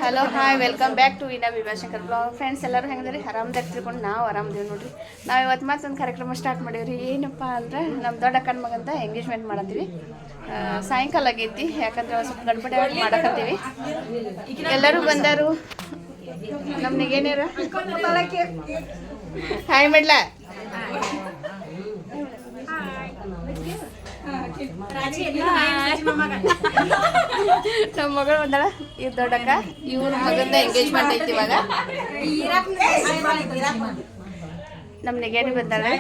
Hello hi welcome back to Vina Vibhashankar blog. Friends ಎಲ್ಲರೂ ಹೆಂಗದ್ರಿ? ಆರಾಮದಾಗ ತಿಳ್ಕೊಂಡು ನಾವು ಆರಾಮದೇವಿ ನೋಡ್ರಿ. ನಾವು ಇವತ್ತು ಮತ್ತೊಂದು ಕಾರ್ಯಕ್ರಮ ಸ್ಟಾರ್ಟ್ ಮಾಡೀವ್ರಿ. ಏನಪ್ಪ ಅಂದ್ರೆ ನಮ್ಮ ದೊಡ್ಡ ಅಕ್ಕನ ಮಗಂತ ಎಂಗೇಜ್ಮೆಂಟ್ ಮಾಡತ್ತೀವಿ. ಸಾಯಂಕಾಲ ಆಗೈತಿ, ಯಾಕಂದ್ರೆ ಸ್ವಲ್ಪ ಗಡ್ಬಡಿ ಮಾಡಕತ್ತೀವಿ. ಎಲ್ಲರೂ ಬಂದಾರು. ನಮ್ನಿಗೇನಾರ ಹಾಯ್ ಮಾಡ್ಲ. ನಮ್ಮ ಮಗಳು ಬಂದಾಳ. ಇವ್ ದೊಡ್ಡಕ್ಕ, ಇವ್ರ ಮಗಂದ ಎಂಗೇಜ್ಮೆಂಟ್ ಐತಿ ಇವಾಗ. ನಮ್ಮ ನೆಗೆನಿ ಬಂದಾಳೆ.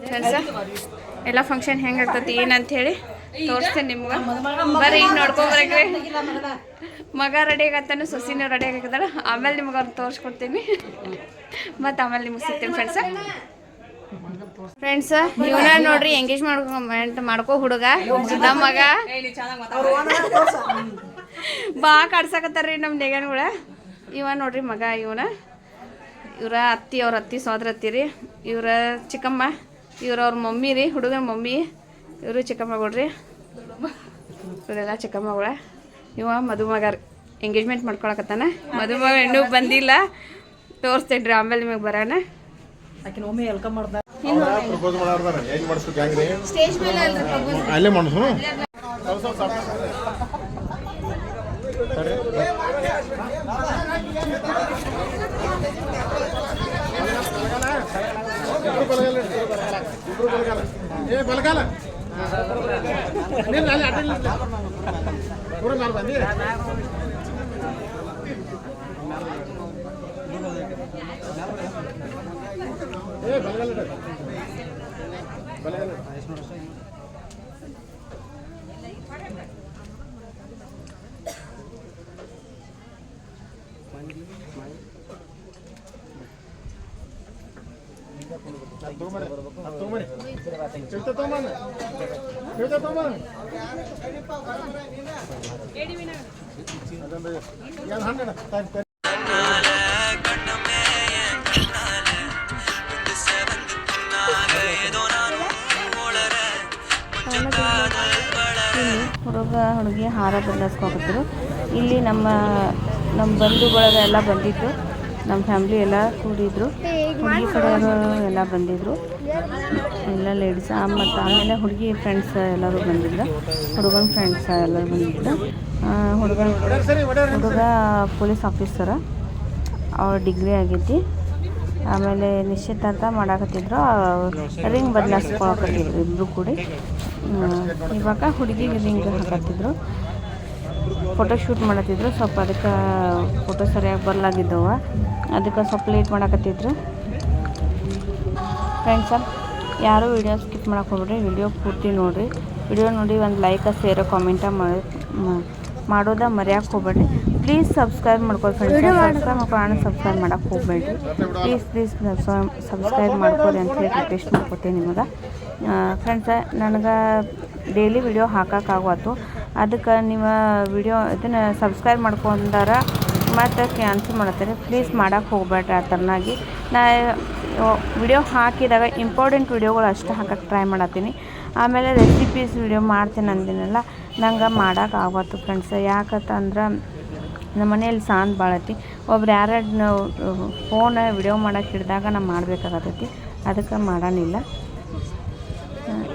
ಫ್ರೆಂಡ್ಸ ಎಲ್ಲ ಫಂಕ್ಷನ್ ಹೆಂಗಾಗ್ತತಿ ಏನಂತ ಹೇಳಿ ತೋರಿಸ್ತೇನೆ ನಿಮ್ಗೆ. ಬರ್ರಿ ಈಗ ನೋಡ್ಕೊಬರಕ್ರಿ. ಮಗ ರೆಡಿ ಆಗತ್ತಾನು, ಸೊಸಿನೂ ರೆಡಿ ಆಗಿದ್ದಾಳ. ಆಮೇಲೆ ನಿಮ್ಗೆ ಅವ್ರು ತೋರಿಸ್ಕೊಡ್ತೀನಿ, ಮತ್ತು ಆಮೇಲೆ ನಿಮ್ಗೆ ಸಿಗ್ತೀನಿ ಫ್ರೆಂಡ್ಸ. ಇವನ ನೋಡ್ರಿ ಎಂಗೇಜ್ಮೆಂಟ್ ಮಾಡ್ಕೋ ಹುಡುಗ. ನಮ್ಮ ಮಗ ಬಾ ಕಾಡ್ಸಕತ್ತಾರ್ರಿ ನಮ್ಮ ನೆಗನ್ಗಳ. ಇವ ನೋಡ್ರಿ ಮಗ. ಇವ್ರ ಅತ್ತಿ, ಅವ್ರ ಅತ್ತಿ ಸೋದರ ಅತ್ತಿ ರೀ. ಇವ್ರ ಚಿಕ್ಕಮ್ಮ, ಅವ್ರ ಮಮ್ಮಿ ರೀ, ಹುಡುಗನ ಮಮ್ಮಿ. ಇವರು ಚಿಕ್ಕಮ್ಮಗಳ್ರಿ, ಇವರೆಲ್ಲ ಚಿಕ್ಕಮ್ಮಗಳ. ಇವ ಮದುಮಗ ರೀ, ಎಂಗೇಜ್ಮೆಂಟ್ ಮಾಡ್ಕೊಳಕತ್ತಾನ. ಮದುಮಗ ಇನ್ನೂ ಬಂದಿಲ್ಲ, ತೋರಿಸ್ತೇನೆ ರೀ ಆಮೇಲೆ ನಿಮಗೆ ಬರೋಣ. ಸ್ಟೇಜ್ ಮೇಲೆ ಅಲ್ಲೇ ಮಾಡಿಸು. ಬಲಗಾಲ ಬಂದಿ ಹುಡುಗ ಹುಡುಗಿ ಹಾರ ಬದಲಾಯಿಸ್ಕೊತಿದ್ರು. ಇಲ್ಲಿ ನಮ್ಮ ಬಂಧು ಬಳಗ ಎಲ್ಲ ಬಂದಿದ್ರು, ನಮ್ಮ ಫ್ಯಾಮ್ಲಿ ಎಲ್ಲ ಕೂಡಿದ್ರು. ಹುಡುಗಿ ಕಡೆಯವರು ಎಲ್ಲ ಬಂದಿದ್ರು, ಎಲ್ಲ ಲೇಡೀಸ್. ಮತ್ತು ಆಮೇಲೆ ಹುಡುಗಿ ಫ್ರೆಂಡ್ಸ್ ಎಲ್ಲರೂ ಬಂದಿದ್ರು, ಹುಡುಗನ ಫ್ರೆಂಡ್ಸ್ ಎಲ್ಲರೂ ಬಂದಿದ್ರು. ಹುಡುಗ ಪೊಲೀಸ್ ಆಫೀಸರ, ಅವ್ರ ಡಿಗ್ರಿ ಆಗೈತಿ. ಆಮೇಲೆ ನಿಶ್ಚಿತಾರ್ಥ ಮಾಡಾಕತ್ತಿದ್ರು, ರಿಂಗ್ ಬದಲಾಯಿಸ್ಕೊಳಕತ್ತಿದ್ರು ಇಬ್ಬರು ಕೂಡಿ. ಇವಾಗ ಹುಡುಗಿಗೆ ರಿಂಗ್ ಹಾಕತ್ತಿದ್ರು, ಫೋಟೋಶೂಟ್ ಮಾಡತ್ತಿದ್ರು. ಸ್ವಲ್ಪ ಅದಕ್ಕೆ ಫೋಟೋ ಸರಿಯಾಗಿ ಬರಲಾಗಿದ್ದವ, ಅದಕ್ಕೆ ಸ್ವಲ್ಪ ಲೇಟ್ ಮಾಡಾಕತ್ತಿದ್ರು. ಫ್ರೆಂಡ್ಸ, ಯಾರೂ ವಿಡಿಯೋ ಸ್ಕಿಪ್ ಮಾಡಕ್ಕೆ ಹೋಗ್ಬಿಡ್ರಿ, ವಿಡಿಯೋ ಪೂರ್ತಿ ನೋಡಿರಿ. ವಿಡಿಯೋ ನೋಡಿ ಒಂದು ಲೈಕ್, ಶೇರ್, ಕಾಮೆಂಟ ಮಾಡೋದ ಮರ್ಯಾಕೆ ಹೋಗ್ಬೇಡ್ರಿ. ಪ್ಲೀಸ್ ಸಬ್ಸ್ಕ್ರೈಬ್ ಮಾಡ್ಕೊಳ್ರಿ ಫ್ರೆಂಡ್ಸ್. ಸಬ್ಸ್ಕ್ರೈಬ್ ಮಾಡಕ್ಕೆ ಹೋಗ್ಬೇಡ್ರಿ ಪ್ಲೀಸ್ ಸಬ್ಸ್ಕ್ರೈಬ್ ಮಾಡ್ಕೊರಿ ಅಂತ ಹೇಳಿ ರಿಕ್ವೆಸ್ಟ್ ಮಾಡ್ಕೊತೀನಿ ನಿಮಗೆ. ಫ್ರೆಂಡ್ಸ, ನನಗೆ ಡೈಲಿ ವಿಡಿಯೋ ಹಾಕೋಕ್ಕಾಗತ್ತು, ಅದಕ್ಕೆ ನೀವು ವಿಡಿಯೋ ಇದನ್ನು ಸಬ್ಸ್ಕ್ರೈಬ್ ಮಾಡ್ಕೊಂಡಾರ ಮತ್ತು ಕ್ಯಾನ್ಸಲ್ ಮಾಡತ್ತೀರಿ. ಪ್ಲೀಸ್ ಮಾಡೋಕ್ಕೆ ಹೋಗ್ಬೇಡ್ರಿ ಆ ಥರನಾಗಿ. ನಾ ವಿಡಿಯೋ ಹಾಕಿದಾಗ ಇಂಪಾರ್ಟೆಂಟ್ ವಿಡಿಯೋಗಳು ಅಷ್ಟು ಹಾಕೋಕ್ಕೆ ಟ್ರೈ ಮಾಡತ್ತೀನಿ. ಆಮೇಲೆ ರೆಸಿಪೀಸ್ ವಿಡಿಯೋ ಮಾಡ್ತೀನಿ ಅಂದಿನಲ್ಲ, ನಂಗೆ ಮಾಡೋಕ್ಕಾಗತ್ತು ಫ್ರೆಂಡ್ಸ್. ಯಾಕಂತಂದ್ರೆ ನಮ್ಮ ಮನೆಯಲ್ಲಿ ಸಾಂದ್ ಭಾಳ ಐತಿ. ಒಬ್ರು ಯಾರು ಫೋನ್ ವಿಡಿಯೋ ಮಾಡೋಕ್ಕೆ ಹಿಡಿದಾಗ ನಾನು ಮಾಡಬೇಕಾಗತ್ತೈತಿ, ಅದಕ್ಕೆ ಮಾಡೋನಿಲ್ಲ.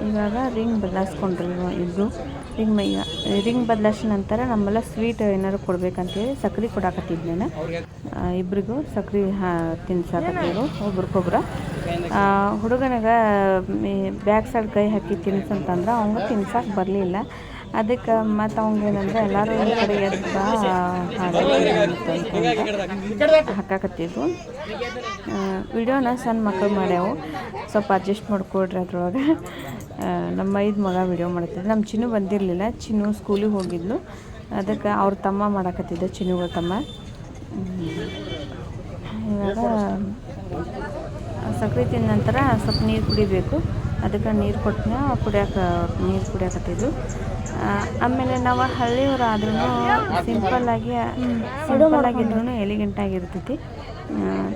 ಇವಾಗ ರಿಂಗ್ ಬದಲಾಯಿಸ್ಕೊಂಡ್ರಿ ಇಬ್ಬರು. ರಿಂಗ್ ಬದಲಾಯಿಸಿದ ನಂತರ ನಮ್ಮೆಲ್ಲ ಸ್ವೀಟ್ ಏನಾದ್ರು ಕೊಡ್ಬೇಕಂತೇಳಿ ಸಕ್ರೆ ಕೊಡಾಕತ್ತಿದ್ನೇನು. ಇಬ್ರಿಗೂ ಸಕ್ರೆ ತಿನ್ಸಾಕತ್ತಿದ್ರು ಒಬ್ರಿಗೊಬ್ರು. ಹುಡುಗನಿಗೆ ಬ್ಯಾಕ್ ಸೈಡ್ ಕೈ ಹಾಕಿ ತಿನ್ಸಂತಂದ್ರೆ ಅವಂಗೆ ತಿನ್ಸಕ್ಕೆ ಬರಲಿಲ್ಲ. ಅದಕ್ಕೆ ಮತ್ತು ಅವಂಗೇನಂದ್ರೆ ಎಲ್ಲರೂ ಈ ಕಡೆ ಎದ್ದು ಹಾಕಾಕತ್ತಿದ್ವು. ವಿಡಿಯೋನ ಸಣ್ಣ ಮಕ್ಕಳು ಮಾಡ್ಯಾವು, ಸ್ವಲ್ಪ ಅಡ್ಜಸ್ಟ್ ಮಾಡ್ಕೊಡ್ರಿ. ಅದ್ರೊಳಗೆ ನಮ್ಮ 5 ಮಗ ವಿಡಿಯೋ ಮಾಡ್ತಿದ್ರು. ನಮ್ಮ ಚಿನ್ನು ಬಂದಿರಲಿಲ್ಲ, ಚಿನ್ನು ಸ್ಕೂಲಿಗೆ ಹೋಗಿದ್ಲು. ಅದಕ್ಕೆ ಅವ್ರ ತಮ್ಮ ಮಾಡಾಕತ್ತಿದ್ದ, ಚಿನ್ನುಗಳ ತಮ್ಮ. ಇವಾಗ ಸಕ್ರೆ ತಿಂದ ನಂತರ ಸ್ವಲ್ಪ ನೀರು ಕುಡಿಬೇಕು, ಅದಕ್ಕೆ ನೀರು ಕೊಟ್ಟನ ನೀರು ಕುಡಿಯಾಕತ್ತಿದ್ದು. ಆಮೇಲೆ ನಾವು ಹಳ್ಳಿಯವರಾದ್ರೂ ಸಿಂಪಲ್ಲಾಗಿದ್ರೂ ಎಲಿಗೆಂಟಾಗಿರ್ತೈತಿ.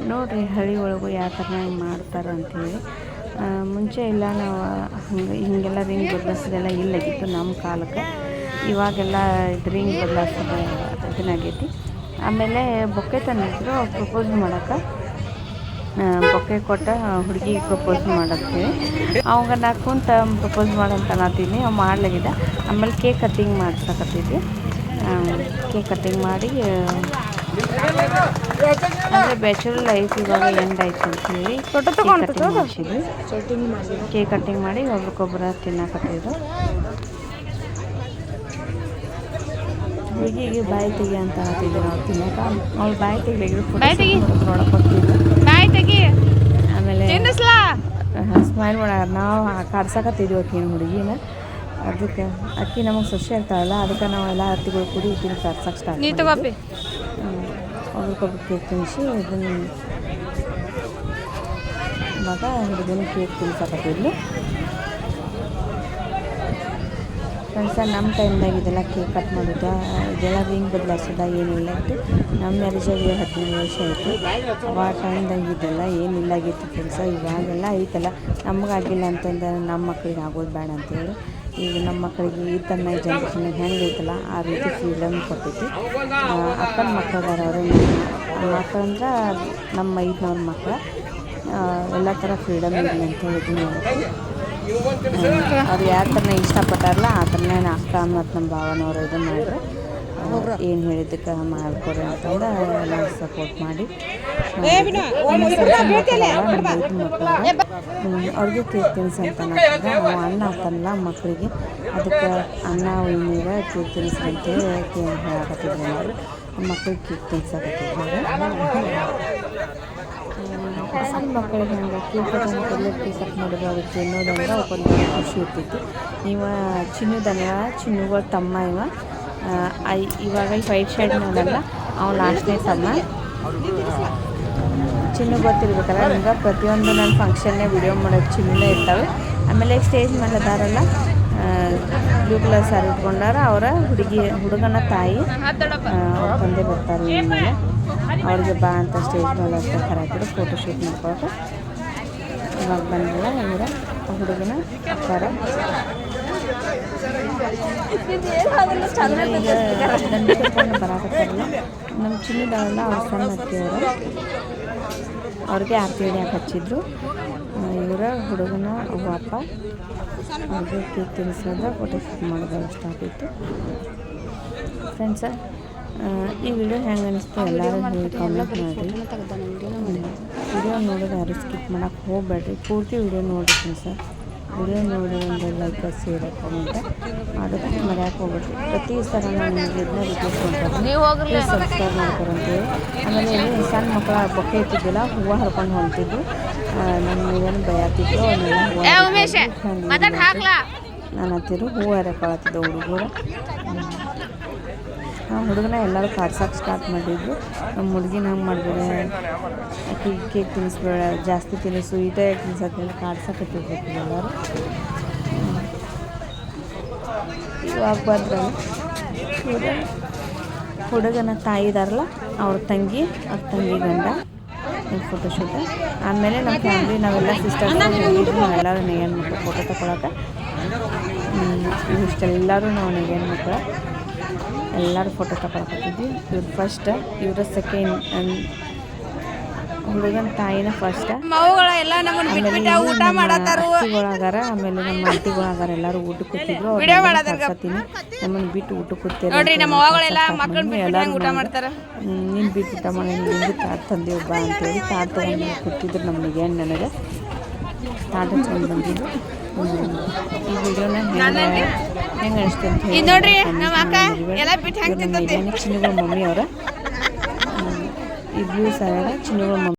ನೋಡಿರಿ ಹಳ್ಳಿ ಒಳಗೂ ಯಾವ ಥರ ಮಾಡ್ತಾರೆ ಅಂಥೇಳಿ. ಮುಂಚೆ ಎಲ್ಲ ನಾವು ಹಿಂಗೆಲ್ಲ ರಿಂಗ್ ಬದಲಾಯಿಸೋದೆಲ್ಲ ಇಲ್ಲಾಗಿತ್ತು ನಮ್ಮ ಕಾಲಕ್ಕೆ. ಇವಾಗೆಲ್ಲ ಇದು ರಿಂಗ್ ಬದಲಾಯಿಸೋದು ಇದನ್ನಾಗೈತಿ. ಆಮೇಲೆ ಬೊಕ್ಕೆ ತಂದಿದ್ರು ಪ್ರಪೋಸ್ ಮಾಡೋಕೆ. ಬೊಕ್ಕೆ ಕೊಟ್ಟ ಹುಡುಗಿ ಪ್ರಪೋಸ್ ಮಾಡತ್ತೀವಿ. ಅವಾಗ ನಾ ಕುಂತ ಪ್ರಪೋಸ್ ಮಾಡಂತ ಅನ್ನತ್ತೀನಿ, ಅವು ಮಾಡ್ಲಾಗಿದ್ದ. ಆಮೇಲೆ ಕೇಕ್ ಕಟ್ಟಿಂಗ್ ಮಾಡ್ಸಕತ್ತಿದ್ವಿ. ಕೇಕ್ ಕಟ್ಟಿಂಗ್ ಮಾಡಿ ಅಂದರೆ ಬ್ಯಾಚುಲರ್ ಲೈಫ್ ಇವಾಗ ಎಂಡ್ ಆಯ್ತು ಅಂತೇಳಿ ಕಟ್ಟಿಂಗ್ ಮಾಡಿಸಿದ್ವಿ. ಕೇಕ್ ಕಟ್ಟಿಂಗ್ ಮಾಡಿ ಒಬ್ರಿಗೊಬ್ಬರ ತಿನ್ನಕತ್ತಿದ್ರು. ಹುಡುಗಿಗೆ ಬಾಯಿ ತೆಗಿ ಅಂತ ಹೇಳ್ತಿದ್ದೆ ನಾವು ತಿನ್ನಕ. ಅವ್ಳು ಬಾಯಿ ತೆಗಿಲಿದ್ರು ನೋಡಕ್ಕೆ ಹೋಗ್ತಿದ್ವಿ. ಆಮೇಲೆ ಸ್ಮೈಲ್ ಮಾಡಾರ ನಾವು ಕಾಡ್ಸಕತ್ತಿದ್ವಿ ಆಕಿನ ಹುಡುಗಿನ. ಅದಕ್ಕೆ ಅಕ್ಕಿ ನಮಗೆ ಸೊಸೆ ಇರ್ತಾವಲ್ಲ, ಅದಕ್ಕೆ ನಾವೆಲ್ಲ ಹತ್ತಿಗಳು ಕುಡಿ ತಿಂದು ಕಾಡ್ಸಕ್ಕೆ ಸ್ಟಾರ್ಟ್ ಮಾಡಿದ್ವಿ. ಒಬ್ರಿಗೊಬ್ರು ಕೇಕ್ ತಿನ್ನಿಸಿ ಇದನ್ನು ಇವಾಗ ಹುಡುಗನ ಕೇಕ್ ತಿನ್ಸಕತ್ತಿದ್ಲು. ಫ್ರೆಂಡ್ಸ, ನಮ್ಮ ಟೈಮ್ದಾಗ ಇದೆಲ್ಲ ಕೇಕ್ ಕಟ್ ಮಾಡೋದು, ಇದೆಲ್ಲ ರಿಂಗ್ ಬದಲಾಯಿಸೋದ ಏನಿಲ್ಲ ಇತ್ತು. ನಮ್ಮ ಮ್ಯಾರೇಜಾಗಿ 15 ವರ್ಷ ಆಯಿತು. ಆ ಟೈಮ್ದಾಗ ಇದೆಲ್ಲ ಏನಿಲ್ಲಾಗಿತ್ತು ಫ್ರೆಂಡ್ಸ. ಇವಾಗೆಲ್ಲ ಐತಲ್ಲ, ನಮಗಾಗಿಲ್ಲ ಅಂತಂದ್ರೆ ನಮ್ಮ ಮಕ್ಳಿಗೆ ಆಗೋದು ಬೇಡ ಅಂತೇಳಿ ಈಗ ನಮ್ಮ ಮಕ್ಕಳಿಗೆ ಈ ತನ್ನ ಜನ್ರೇಷನ್ಗೆ ಹೆಂಗೆ ಐತಲ್ಲ ಆ ರೀತಿ ಫ್ರೀಡಮ್ ಕೊಟ್ಟೈತಿ. ಅಕ್ಕನ ಮಕ್ಕಳದಾರ ಅವರು, ಮಕ್ಕಳಂದ್ರೆ ನಮ್ಮ 5ನವ್ರ ಮಕ್ಕಳು. ಎಲ್ಲ ಥರ ಫ್ರೀಡಮ್ ಇರಲಿ ಅಂತ ಹೇಳಿದ್ವಿ. ಅವ್ರು ಯಾವ ಥರನ ಇಷ್ಟಪಟ್ಟಾರಲ್ಲ ಆ ಥರನೇ ಅಕ್ಕ ಮತ್ತು ನಮ್ಮ ಭಾವನವರು ಇದು ಮಾಡಿದ್ರೆ ಏನು ಹೇಳಿದ್ದಕ್ಕೆ ಮಾಡ್ಕೊಡ್ರಿ ಅಂತಂದು ಎಲ್ಲ ಸಪೋರ್ಟ್ ಮಾಡಿ ಅವ್ರಿಗೆ ಕೇಕ್ ತಿನ್ಸಿ ಅಂತ ಅನ್ನೋದು. ಅಣ್ಣ ಆಗ್ತಾನಲ್ಲ ಮಕ್ಕಳಿಗೆ, ಅದಕ್ಕೆ ಅಣ್ಣ ನೀರ ಕೇಕ್ ತಿನ್ನಿಸ್ರಿ ಅಂತೇಳಿ ಹೇಳಕತ್ತಿದ್ರು. ಎಲ್ಲರೂ ಮಕ್ಕಳಿಗೆ ಕೇಕ್ ತಿನ್ಸಕತ್ತಿದ್ರು. ಸಣ್ಣ ಮಕ್ಕಳಿಗೆ ಹಂಗೆ ಕೇಕ್ ಕಟ್ ಮಾಡಿದ್ರು ಅದಕ್ಕೆ ತಿನ್ನೋದಂದ್ರೆ ಅವಕ್ಕೊಂದು ಖುಷಿ ಇರ್ತಿತ್ತು. ಇವ ಚಿನ್ನುಗಳ ತಮ್ಮ ಇವಾಗ ಈ ವೈಟ್ ಶರ್ಟ್ ನೋಡಲ್ಲ, ಅವ್ನು ಲಾಸ್ಟ್ನೇ ತಮ್ಮ. ಚಿನ್ನು ಗೊತ್ತಿರ್ಬೇಕಲ್ಲ ನಿಮ್ಗೆ, ಪ್ರತಿಯೊಂದು ನನ್ನ ಫಂಕ್ಷನ್ನೇ ವಿಡಿಯೋ ಮಾಡೋದು ಚಿನ್ನುನೇ ಇರ್ತವೆ. ಆಮೇಲೆ ಸ್ಟೇಜ್ ಮೇಲೆ ಅದಾರಲ್ಲ ಬ್ಲೂ ಕಲರ್ ಸ್ಯಾರಿ ಉಟ್ಕೊಂಡಾರ ಅವರ ಹುಡುಗನ ತಾಯಿ ಅವ್ರ ತಂದೆ ಬರ್ತಾರೆ. ಇನ್ಮೇಲೆ ಅವ್ರಿಗೆ ಬಾ ಅಂತ ಸ್ಟೇಜ್ ಮೇಲೆ ಅಂತ ಕರಾಕಿದ್ರು ಫೋಟೋಶೂಟ್ ಮಾಡ್ಕೊಳಕ್ಕೆ. ಇವಾಗ ಬಂದಿಲ್ಲ ಇವರ ಹುಡುಗನ ಅಕ್ಕಾರ. ಬರಾಕತ್ತಾರಲ್ಲ ನಮ್ಮ ಚಿನ್ನದವಲ್ಲ ಅವ್ರ ಸಣ್ಣ ಅತ್ತಿಯವರು, ಅವ್ರಿಗೆ ಆರತಿ ಹಿಡಿಯಕ್ಕೆ ಹಚ್ಚಿದ್ರು. ಇವರ ಹುಡುಗನ ಅಪ್ಪ ಅವ್ರಿಗೆ ಕೇಕ್ ತಿನ್ನಿಸೋದ್ರೆ ಫೋಟೋಶೂಟ್ ಮಾಡೋದು ಸ್ಟಾರ್ಟ್ ಇತ್ತು. ಫ್ರೆಂಡ್ಸ, ಈ ವಿಡಿಯೋ ಹೆಂಗೆ ಅನಿಸ್ತು ಎಲ್ಲರೂ ಹೇಳಿ ಕಾಮೆಂಟ್ ಮಾಡಿರಿ. ವಿಡಿಯೋ ನೋಡೋದು ಯಾರು ಸ್ಕಿಪ್ ಮಾಡೋಕ್ಕೆ ಹೋಗಬೇಡ್ರಿ, ಪೂರ್ತಿ ವಿಡಿಯೋ ನೋಡಿರಿ ಫ್ರೆಂಡ್ಸ. ವಿಡಿಯೋ ನೋಡಿ ಒಂದು ಲೈಕ್ ಶೇರ್ ಕಾಮೆಂಟ್ ಮಾಡೋದಕ್ಕೆ ಮರೆಯೋಕೆ ಹೋಗ್ಬೇಡ್ರಿ. ಪ್ರತಿ ಸಲ ನಾನು ನಿಮಗೆ ಇದನ್ನ ರಿಕ್ವೆಸ್ಟ್ ಮಾಡ್ತೀನಿ, ಸಬ್ಸ್ಕ್ರೈಬ್ ಮಾಡ್ಕೊರಂತೇಳಿ. ಆಮೇಲೆ ಇಲ್ಲಿ ಸಣ್ಣ ಮಕ್ಕಳ ಬೊಕ್ಕೆ ಇತ್ತಿದ್ದಿಲ್ಲ, ಹೂವು ಹರ್ಕೊಂಡು ಹೊಂಟಿದ್ದು. ನಮ್ಮ ಏನು ಬಯತಿದ್ರು ನಾನು ಹತ್ತಿರು ಹೂವು ಹರಕೊಳತ್ತಿದ್ದೆ ಹುಡುಗರು. ಹುಡುಗನ ಎಲ್ಲರೂ ಕಾಡ್ಸೋಕೆ ಸ್ಟಾರ್ಟ್ ಮಾಡಿದ್ರು. ನಮ್ಮ ಹುಡುಗಿನ ಹಂಗೆ ಮಾಡಬೇಡ, ಕೇಕ್ ತಿನ್ನಿಸ್ಬೇಡ, ಜಾಸ್ತಿ ತಿನ್ನಿಸು, ಈಟೇ ತಿನ್ಸೋಕ್ಕೆಲ್ಲ ಕಾಡ್ಸಕತ್ತಿರ್ಬೇಕು ಎಲ್ಲರೂ. ಇವಾಗ ಬಂದ್ರೆ ಹುಡುಗನ ತಾಯಿ ಇದಾರಲ್ಲ ಅವ್ರ ತಂಗಿ ಗಂಡ ಫೋಟೋಶೂಟ್. ಆಮೇಲೆ ನಮ್ಮ ಫ್ಯಾಮ್ಲಿ ನಾವೆಲ್ಲ ಸಿಸ್ಟರ್ಸ್ ನಾವೆಲ್ಲರೂ ನೆಗೆನ್ ಮಕ್ಕಳು ಫೋಟೋ ತಗೊಳಕ್ಕೆ. ಇಷ್ಟೆಲ್ಲರೂ ನಾವು ನೆಗೆನ್ ಮಕ್ಕಳು ಎಲ್ಲರೂ ಫೋಟೋ ತಗೊಳಕತ್ತಿದ್ವಿ. ಇವ್ರು ಫಸ್ಟ್, ಇವ್ರ ಸೆಕೆಂಡ್, ಹುಡುಗನ ತಾಯಿನ ಫಸ್ಟ್. ಅತ್ತಿಗಳಾಗಾರ, ಆಮೇಲೆ ನಮ್ಮ ಅಂಟಿಗಳಾಗಾರ ಎಲ್ಲರೂ ಊಟಕ್ಕೆ ಕೂತಿದ್ರು. ಅವ್ರು ನಮ್ಮನ್ನು ಬಿಟ್ಟು ಊಟಕ್ಕೆ ಕೂತಿದ್ರು. ನೀನು ಬಿಟ್ಟು ಊಟ ಮಾಡಿ ನಿಂಗೆ ತಾಟ್ ತಂದೇವು ಬಾ ಅಂತೇಳಿ ತಾಟ್ ತೊಗೊಂಡು ಕೂತಿದ್ರು. ನಮಗೆ ನನಗೆ ತಾಟ ತೊಗೊಂಡು ಬಂದಿದ್ದು. ಈ ವಿಡಿಯೋನ ಹೆಂಗೆ ಅನಿಸ್ತು ಅಂತ ಹೇಳಿ ಚಿನ್ನಗಳ ಮಮ್ಮಿ ಅವರ ಈ ಬ್ಲೂ ಸಾರ ಚಿನ್ನಗಳ ಮಮ್ಮಿ.